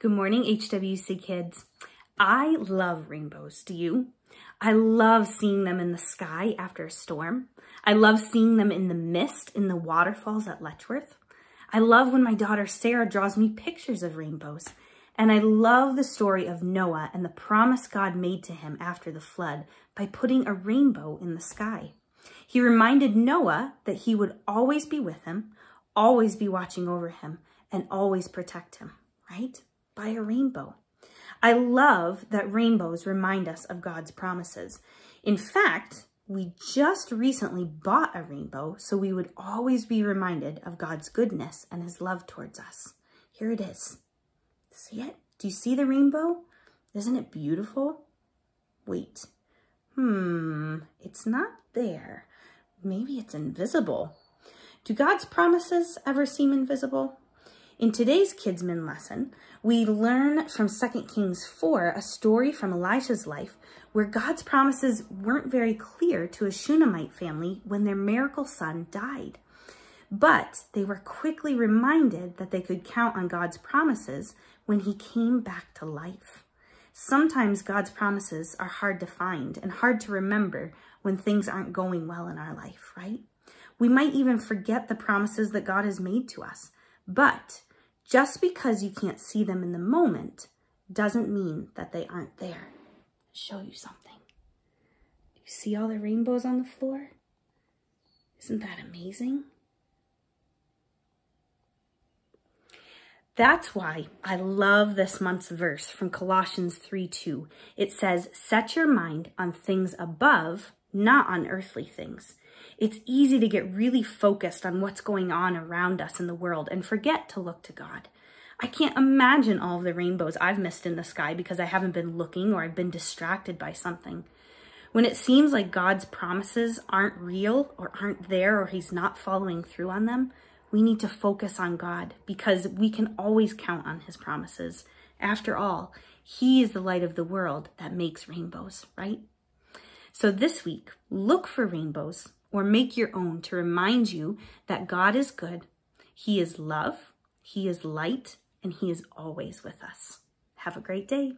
Good morning, HWC kids. I love rainbows. Do you? I love seeing them in the sky after a storm. I love seeing them in the mist in the waterfalls at Letchworth. I love when my daughter Sarah draws me pictures of rainbows. And I love the story of Noah and the promise God made to him after the flood by putting a rainbow in the sky. He reminded Noah that he would always be with him, always be watching over him, and always protect him, right? By a rainbow. I love that rainbows remind us of God's promises. In fact, we just recently bought a rainbow so we would always be reminded of God's goodness and his love towards us. Here it is. See it? Do you see the rainbow? Isn't it beautiful? Wait. It's not there. Maybe it's invisible. Do God's promises ever seem invisible? In today's Kidsman lesson, we learn from 2 Kings 4, a story from Elijah's life where God's promises weren't very clear to a Shunammite family when their miracle son died. But they were quickly reminded that they could count on God's promises when he came back to life. Sometimes God's promises are hard to find and hard to remember when things aren't going well in our life, right? We might even forget the promises that God has made to us. But just because you can't see them in the moment doesn't mean that they aren't there. I'll show you something. Do you see all the rainbows on the floor? Isn't that amazing? That's why I love this month's verse from Colossians 3:2. It says, "Set your mind on things above, not on earthly things." It's easy to get really focused on what's going on around us in the world and forget to look to God. I can't imagine all of the rainbows I've missed in the sky because I haven't been looking or I've been distracted by something. When it seems like God's promises aren't real or aren't there or he's not following through on them, we need to focus on God because we can always count on his promises. After all, he is the light of the world that makes rainbows, right? So this week, look for rainbows or make your own to remind you that God is good, he is love, he is light, and he is always with us. Have a great day.